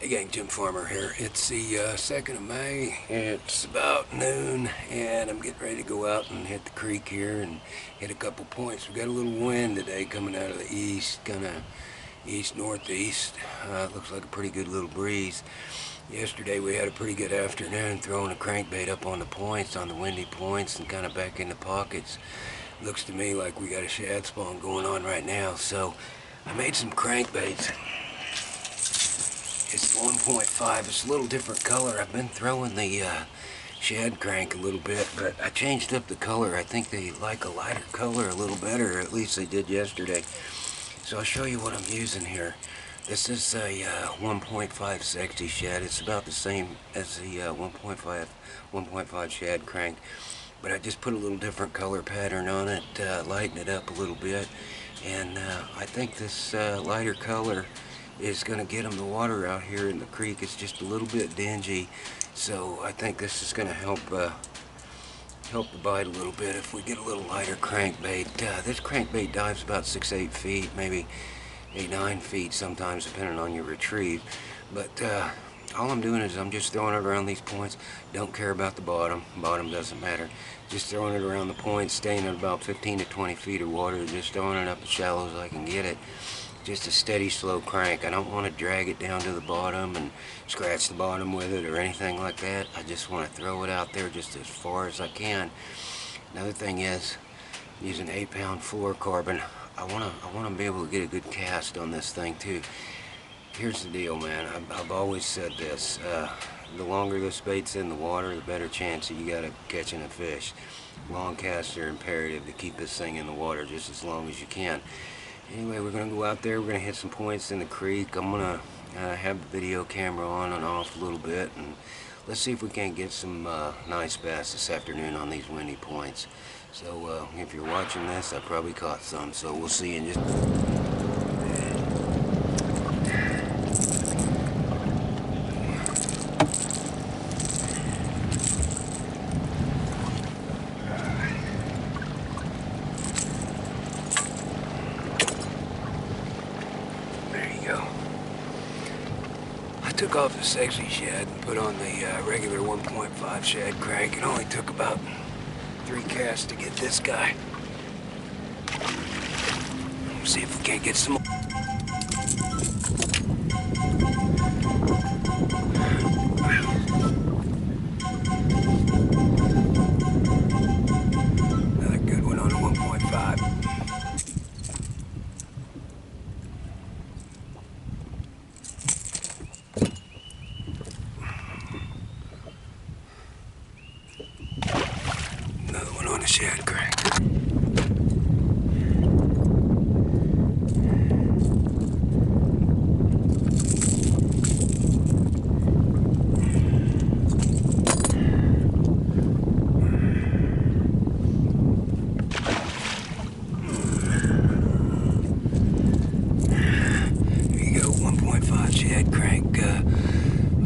Hey gang, Jim Farmer here. It's the 2nd of May. It's about noon and I'm getting ready to go out and hit the creek here and hit a couple points. We got a little wind today coming out of the east, kind of east-northeast. It looks like a pretty good little breeze. Yesterday we had a pretty good afternoon throwing a crankbait up on the points, on the windy points, and kind of back in the pockets. Looks to me like we got a shad spawn going on right now. So I made some crankbaits. It's 1.5. It's a little different color. I've been throwing the shad crank a little bit, but I changed up the color. I think they like a lighter color a little better, or at least they did yesterday. So I'll show you what I'm using here. This is a 1.5 sexy shad. It's about the same as the 1.5 shad crank, but I just put a little different color pattern on it, lighten it up a little bit, and I think this lighter color is going to get them the water out here in the creek. It's just a little bit dingy, so I think this is going to help the bite a little bit if we get a little lighter crankbait. This crankbait dives about 6-8 feet, maybe 8-9 feet sometimes, depending on your retrieve. But all I'm doing is I'm just throwing it around these points. Don't care about the bottom. Bottom doesn't matter. Just throwing it around the points, staying at about 15 to 20 feet of water, just throwing it up as shallow as I can get it. Just a steady, slow crank. I don't want to drag it down to the bottom and scratch the bottom with it or anything like that. I just want to throw it out there just as far as I can. Another thing is, I'm using 8-pound fluorocarbon. I want to be able to get a good cast on this thing too. Here's the deal, man. I've always said this. The longer this bait's in the water, the better chance that you got of catching a fish. Long casts are imperative to keep this thing in the water just as long as you can. Anyway, we're going to go out there, we're going to hit some points in the creek. I'm going to have the video camera on and off a little bit, and let's see if we can't get some nice bass this afternoon on these windy points. So if you're watching this, I probably caught some, so we'll see you in just... I took off the sexy shad and put on the regular 1.5 shad crank. It only took about 3 casts to get this guy. Let's see if we can't get some more. Another good one on the 1.5. On the shad crank. There you go, 1.5 shad crank.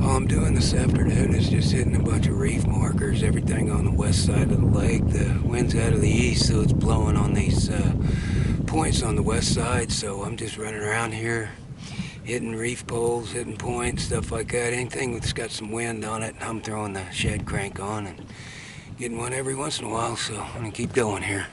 All I'm doing this afternoon is just hitting a bunch of reef markers, everything on the west side of the lake. The wind's out of the east, so it's blowing on these points on the west side, so I'm just running around here hitting reef poles, hitting points, stuff like that. Anything that's got some wind on it, I'm throwing the shad crank on and getting one every once in a while, so I'm gonna keep going here.